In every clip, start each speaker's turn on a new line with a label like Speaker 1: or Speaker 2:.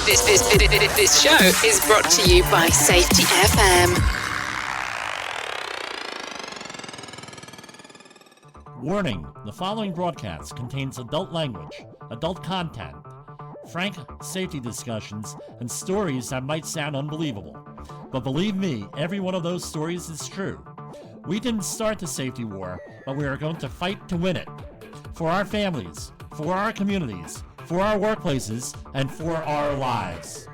Speaker 1: This show is brought to you by Safety FM.
Speaker 2: Warning, the following broadcast contains adult language, adult content, frank safety discussions, and stories that might sound unbelievable. But believe me, every one of those stories is true. We didn't start the safety war, but we are going to fight to win it. For our families, for our communities, for our workplaces, and for our lives.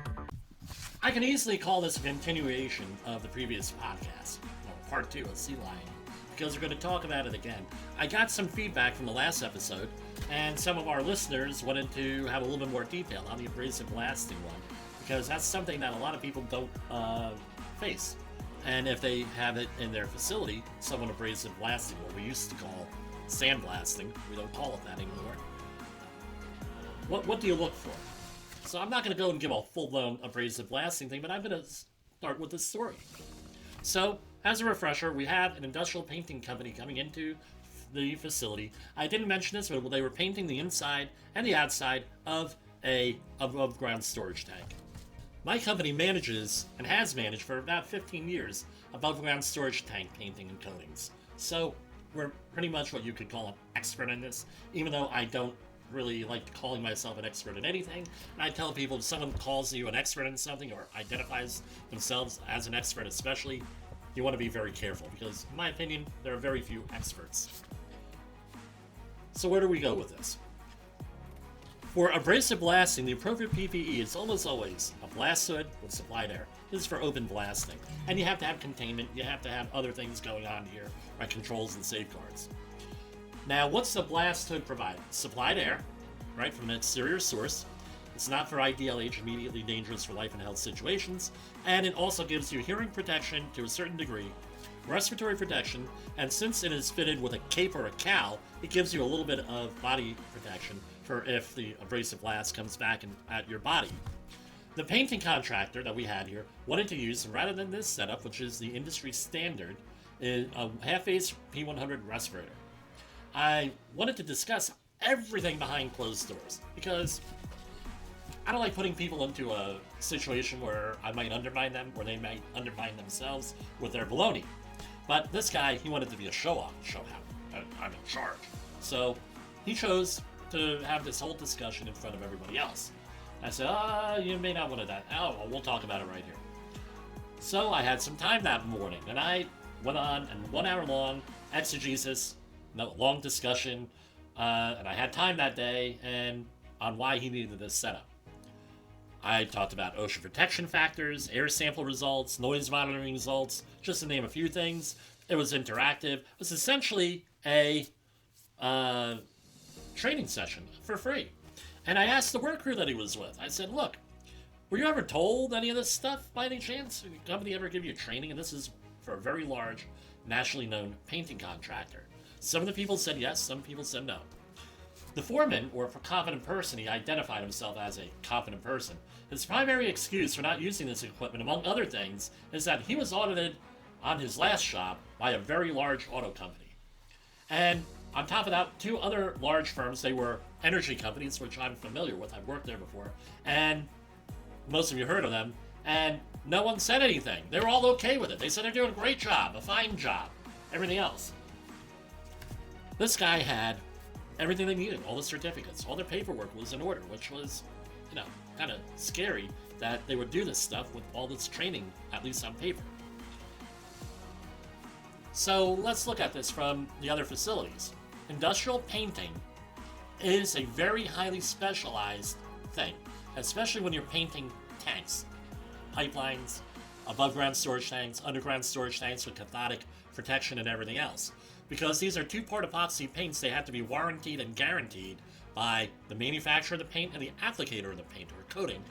Speaker 2: I can easily call this a continuation of the previous podcast, part 2 of Sea Lion, because we're going to talk about it again. I got some feedback from the last episode, and some of our listeners wanted to have a little bit more detail on the abrasive blasting one, because that's something that a lot of people don't face. And if they have it in their facility, someone abrasive blasting, what we used to call sandblasting, we don't call it that anymore. What do you look for? So I'm not going to go and give a full-blown abrasive blasting thing, but I'm going to start with this story. So, as a refresher, we had an industrial painting company coming into the facility. I didn't mention this, but they were painting the inside and the outside of a above-ground storage tank. My company manages, and has managed for about 15 years, above-ground storage tank painting and coatings. So, we're pretty much what you could call an expert in this, even though I don't really like calling myself an expert in anything. And I tell people, if someone calls you an expert in something or identifies themselves as an expert especially, you want to be very careful, because in my opinion, there are very few experts. So where do we go with this? For abrasive blasting, the appropriate PPE is almost always a blast hood with supplied air. This is for open blasting. And you have to have containment, you have to have other things going on here, like controls and safeguards. Now, what's the blast hood provide? Supplied air, right, from an exterior source. It's not for ideal age, immediately dangerous for life and health situations, and it also gives you hearing protection to a certain degree, respiratory protection, and since it is fitted with a cape or a cowl, it gives you a little bit of body protection for if the abrasive blast comes back at your body. The painting contractor that we had here wanted to use, rather than this setup, which is the industry standard, is a half-phase P100 respirator. I wanted to discuss everything behind closed doors, because I don't like putting people into a situation where I might undermine them, or they might undermine themselves with their baloney. But this guy, he wanted to be a show-off, show how I'm in charge. So he chose to have this whole discussion in front of everybody else. I said, you may not want to that. Oh, well, we'll talk about it right here. So I had some time that morning, and I went on an 1 hour long exegesis, long discussion, and I had time that day and on why he needed this setup. I talked about OSHA protection factors, air sample results, noise monitoring results, just to name a few things. It was interactive. It was essentially a training session for free. And I asked the work crew that he was with, I said, look, were you ever told any of this stuff by any chance? Did the company ever give you training? And this is for a very large, nationally known painting contractor. Some of the people said yes, some people said no. The foreman, or competent person, he identified himself as a competent person. His primary excuse for not using this equipment, among other things, is that he was audited on his last job by a very large auto company. And on top of that, 2 other large firms, they were energy companies, which I'm familiar with, I've worked there before, and most of you heard of them, and no one said anything. They were all okay with it. They said they're doing a great job, a fine job, everything else. This guy had everything they needed, all the certificates, all their paperwork was in order, which was, kind of scary that they would do this stuff with all this training, at least on paper. So let's look at this from the other facilities. Industrial painting is a very highly specialized thing, especially when you're painting tanks, pipelines, above-ground storage tanks, underground storage tanks with cathodic protection and everything else. Because these are 2-part epoxy paints, they have to be warranted and guaranteed by the manufacturer of the paint and the applicator of the paint or coating.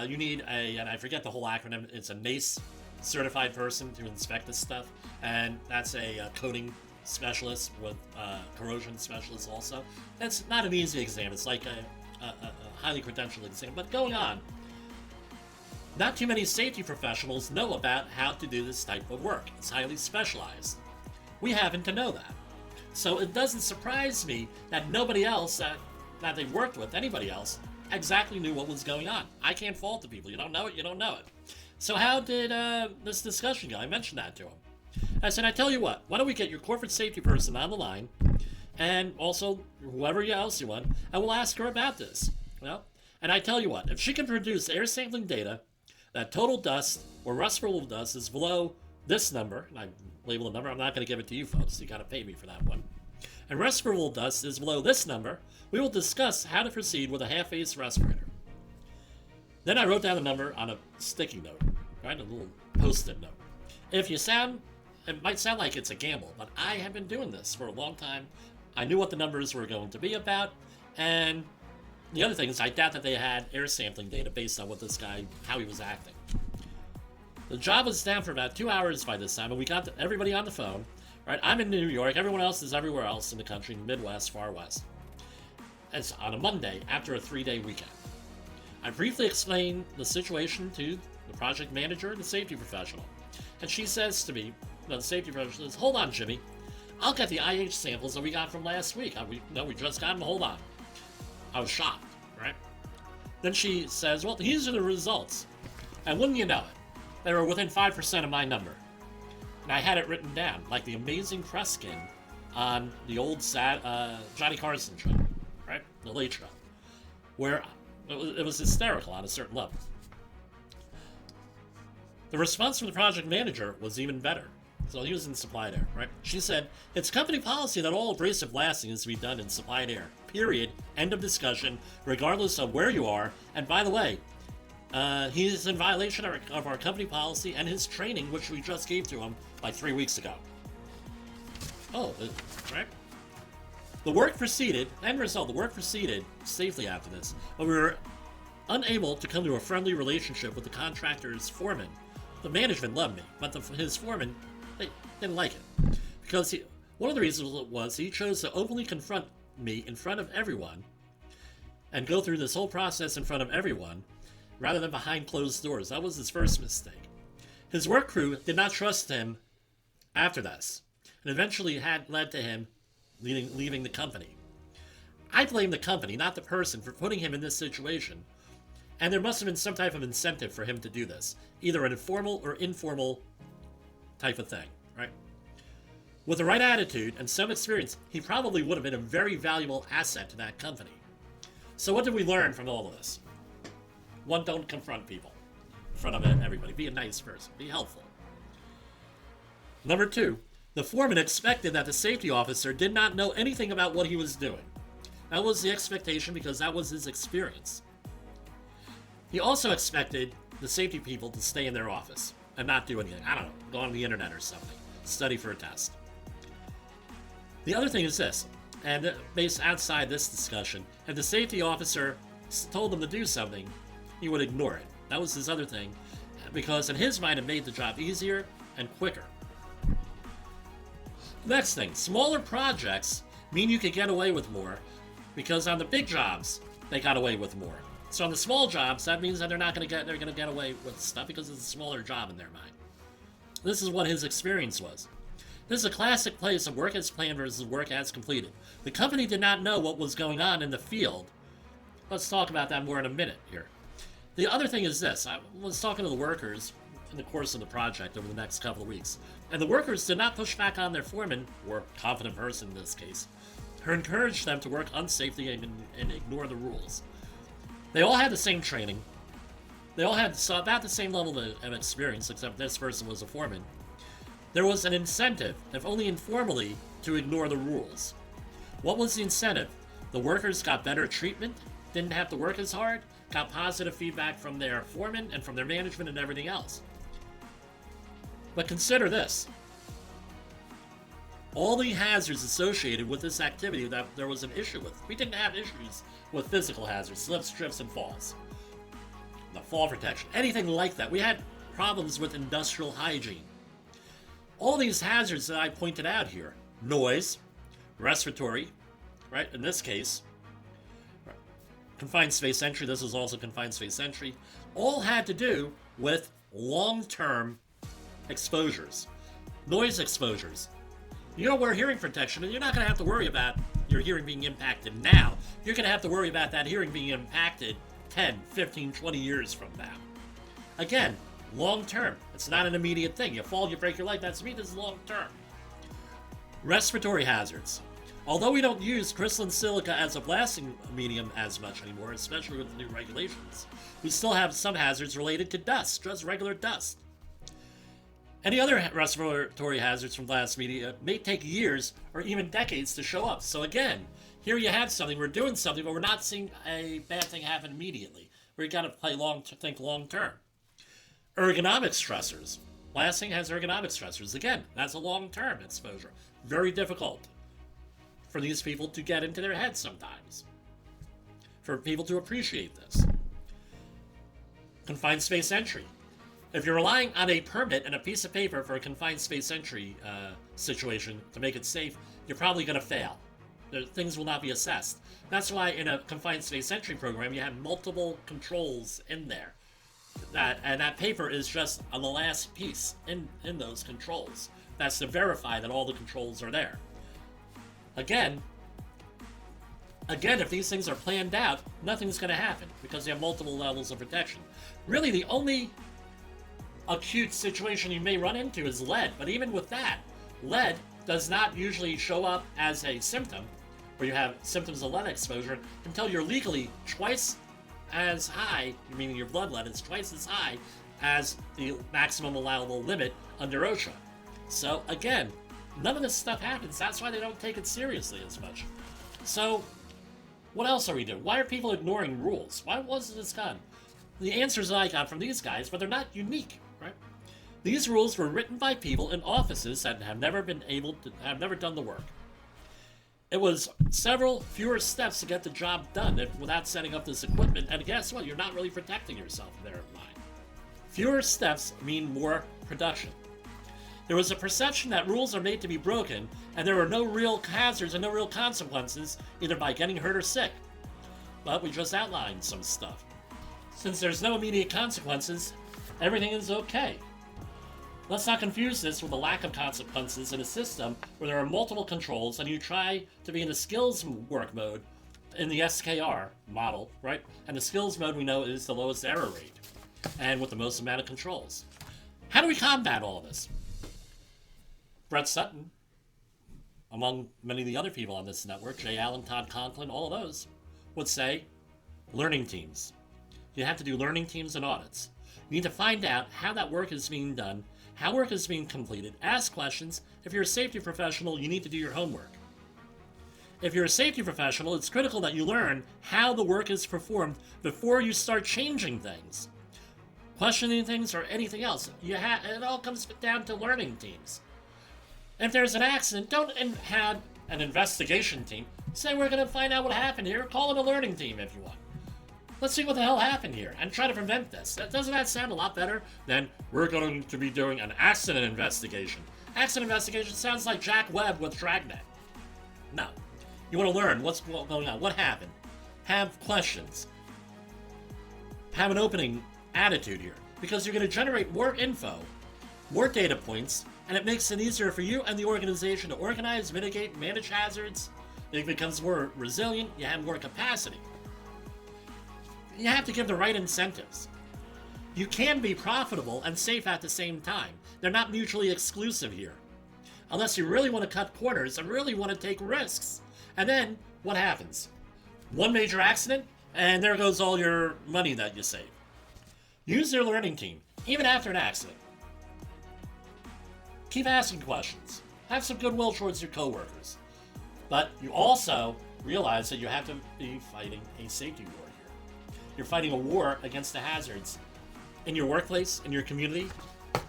Speaker 2: You need and I forget the whole acronym, it's a NACE certified person to inspect this stuff, and that's a coating specialist with corrosion specialist also. That's not an easy exam, it's like a highly credentialed exam. But going on, not too many safety professionals know about how to do this type of work. It's highly specialized. We happen to know that. So it doesn't surprise me that nobody else that they worked with, anybody else, exactly knew what was going on. I can't fault the people. You don't know it, you don't know it. So how did this discussion go? I mentioned that to him. I said, I tell you what, why don't we get your corporate safety person on the line, and also whoever else you want, and we'll ask her about this. And I tell you what, if she can produce air sampling data that total dust or rust-removal dust is below this number, and I label the number, I'm not going to give it to you folks, you got to pay me for that one, and rust-removal dust is below this number, we will discuss how to proceed with a half-ace respirator. Then I wrote down the number on a sticky note, right, a little post-it note. It might sound like it's a gamble, but I have been doing this for a long time. I knew what the numbers were going to be about, and the other thing is I doubt that they had air sampling data based on what this guy, how he was acting. The job was down for about 2 hours by this time, and we got everybody on the phone. Right, I'm in New York, everyone else is everywhere else in the country, Midwest, Far West. It's on a Monday after a 3-day weekend. I briefly explained the situation to the project manager and the safety professional. And she says to me, the safety professional says, hold on, Jimmy. I'll get the IH samples that we got from last week. We just got them, hold on. I was shocked, right? Then she says, well, these are the results. And wouldn't you know it, they were within 5% of my number. And I had it written down, like the amazing Kreskin on the old Johnny Carson show, right? The Late Show. Where it was hysterical on a certain level. The response from the project manager was even better. So he was in supplied air, right? She said, it's company policy that all abrasive blasting is to be done in supplied air. Period. End of discussion, regardless of where you are. And by the way, he is in violation of our company policy and his training, which we just gave to him like 3 weeks ago. Right? The work proceeded, end result, the work proceeded safely after this, but we were unable to come to a friendly relationship with the contractor's foreman. The management loved me, but his foreman, they didn't like it. Because one of the reasons was he chose to openly confront me in front of everyone and go through this whole process in front of everyone rather than behind closed doors. That was his first mistake. His work crew did not trust him after this, and eventually had led to him leaving the company. I blame the company, not the person, for putting him in this situation, and there must have been some type of incentive for him to do this, either an informal or informal type of thing, right? With the right attitude and some experience, he probably would have been a very valuable asset to that company. So what did we learn from all of this? One, don't confront people in front of everybody. Be a nice person. Be helpful. Number 2, the foreman expected that the safety officer did not know anything about what he was doing. That was the expectation because that was his experience. He also expected the safety people to stay in their office and not do anything. I don't know, go on the internet or something. Study for a test. The other thing is this, and based outside this discussion, if the safety officer told him to do something, he would ignore it. That was his other thing, because in his mind it made the job easier and quicker. Next thing, smaller projects mean you could get away with more, because on the big jobs, they got away with more. So on the small jobs, that means that they're going to get away with stuff because it's a smaller job in their mind. This is what his experience was. This is a classic case of work as planned versus work as completed. The company did not know what was going on in the field. Let's talk about that more in a minute here. The other thing is this. I was talking to the workers in the course of the project over the next couple of weeks, and the workers did not push back on their foreman, or competent person in this case, who encouraged them to work unsafely and ignore the rules. They all had the same training. They all had about the same level of experience, except this person was a foreman. There was an incentive, if only informally, to ignore the rules. What was the incentive? The workers got better treatment, didn't have to work as hard, got positive feedback from their foreman and from their management and everything else. But consider this. All the hazards associated with this activity that there was an issue with. We didn't have issues with physical hazards, slips, trips, and falls. The fall protection, anything like that. We had problems with industrial hygiene. All these hazards that I pointed out here, noise, respiratory, right, in this case, confined space entry, this was also confined space entry, all had to do with long-term exposures, noise exposures. You don't wear hearing protection, and you're not going to have to worry about, your hearing being impacted now, you're going to have to worry about that hearing being impacted 10, 15, 20 years from now. Again, long term. It's not an immediate thing. You fall, you break your leg, that's me, this is long term. Respiratory hazards. Although we don't use crystalline silica as a blasting medium as much anymore, especially with the new regulations, we still have some hazards related to dust, just regular dust. Any other respiratory hazards from glass media may take years or even decades to show up. So again, here you have something, we're doing something, but we're not seeing a bad thing happen immediately. We've got to think long term. Ergonomic stressors. Blasting has ergonomic stressors. Again, that's a long-term exposure. Very difficult for these people to get into their heads sometimes. For people to appreciate this. Confined space entry. If you're relying on a permit and a piece of paper for a confined space entry situation to make it safe, you're probably going to fail. Things will not be assessed. That's why in a confined space entry program, you have multiple controls in there. That paper is just on the last piece in those controls. That's to verify that all the controls are there. Again, if these things are planned out, nothing's going to happen because they have multiple levels of protection. Really, the only acute situation you may run into is lead, but even with that, lead does not usually show up as a symptom, where you have symptoms of lead exposure, until you're legally twice as high, meaning your blood lead is twice as high as the maximum allowable limit under OSHA. So again, none of this stuff happens. That's why they don't take it seriously as much. So what else are we doing? Why are people ignoring rules? Why wasn't this done? The answers that I got from these guys, but they're not unique, right? These rules were written by people in offices that have never done the work. It was several fewer steps to get the job done without setting up this equipment, and guess what? You're not really protecting yourself there in mind. Fewer steps mean more production. There was a perception that rules are made to be broken, and there were no real hazards and no real consequences, either by getting hurt or sick. But we just outlined some stuff. Since there's no immediate consequences, everything is okay. Let's not confuse this with a lack of consequences in a system where there are multiple controls and you try to be in the skills work mode in the SKR model, right? And the skills mode we know is the lowest error rate and with the most amount of controls. How do we combat all this? Brett Sutton, among many of the other people on this network, Jay Allen, Todd Conklin, all of those, would say learning teams. You have to do learning teams and audits. You need to find out how that work is being done, how work is being completed, ask questions. If you're a safety professional, you need to do your homework. If you're a safety professional, it's critical that you learn how the work is performed before you start changing things, questioning things, or anything else. It all comes down to learning teams. If there's an accident, don't have an investigation team. Say we're going to find out what happened here. Call it a learning team if you want. Let's see what the hell happened here and try to prevent this. Doesn't that sound a lot better than we're going to be doing an accident investigation? Accident investigation sounds like Jack Webb with Dragnet. No. You want to learn what's going on, what happened. Have questions. Have an opening attitude here, because you're going to generate more info, more data points, and it makes it easier for you and the organization to organize, mitigate, manage hazards. It becomes more resilient. You have more capacity. You have to give the right incentives. You can be profitable and safe at the same time. They're not mutually exclusive here. Unless you really want to cut corners and really want to take risks. And then, what happens? One major accident, and there goes all your money that you saved. Use your learning team, even after an accident. Keep asking questions. Have some goodwill towards your coworkers. But you also realize that you have to be fighting a safety war here. You're fighting a war against the hazards in your workplace, in your community.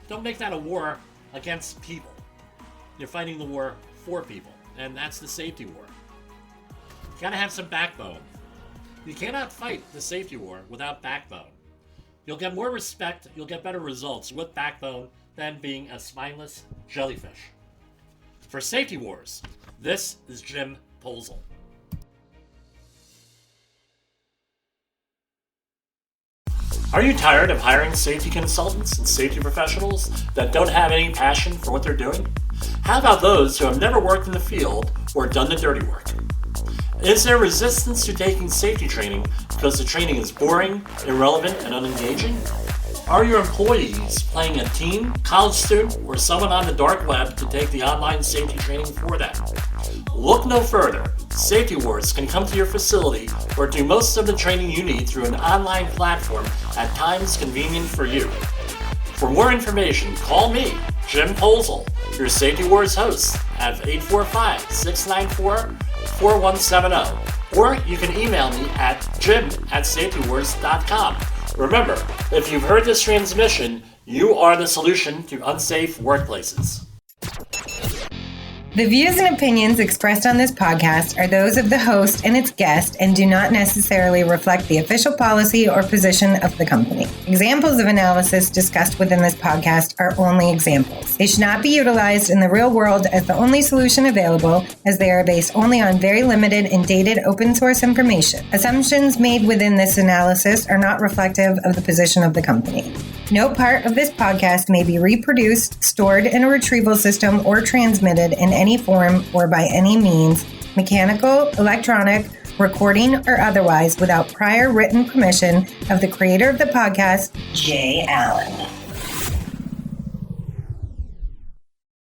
Speaker 2: Don't make that a war against people. You're fighting the war for people, and that's the safety war. You gotta have some backbone. You cannot fight the safety war without backbone. You'll get more respect, you'll get better results with backbone than being a spineless jellyfish. For Safety Wars, this is Jim Posel. Are you tired of hiring safety consultants and safety professionals that don't have any passion for what they're doing? How about those who have never worked in the field or done the dirty work? Is there resistance to taking safety training because the training is boring, irrelevant, and unengaging? Are your employees playing a teen, college student, or someone on the dark web to take the online safety training for them? Look no further. Safety Wars can come to your facility or do most of the training you need through an online platform at times convenient for you. For more information, call me, Jim Posel, your Safety Wars host, at 845-694-4170, or you can email me at jim@safetywars.com. Remember, if you've heard this transmission, you are the solution to unsafe workplaces.
Speaker 3: The views and opinions expressed on this podcast are those of the host and its guest and do not necessarily reflect the official policy or position of the company. Examples of analysis discussed within this podcast are only examples. They should not be utilized in the real world as the only solution available, as they are based only on very limited and dated open source information. Assumptions made within this analysis are not reflective of the position of the company. No part of this podcast may be reproduced, stored in a retrieval system, or transmitted in any form or by any means, mechanical, electronic, recording, or otherwise, without prior written permission of the creator of the podcast, Jay Allen.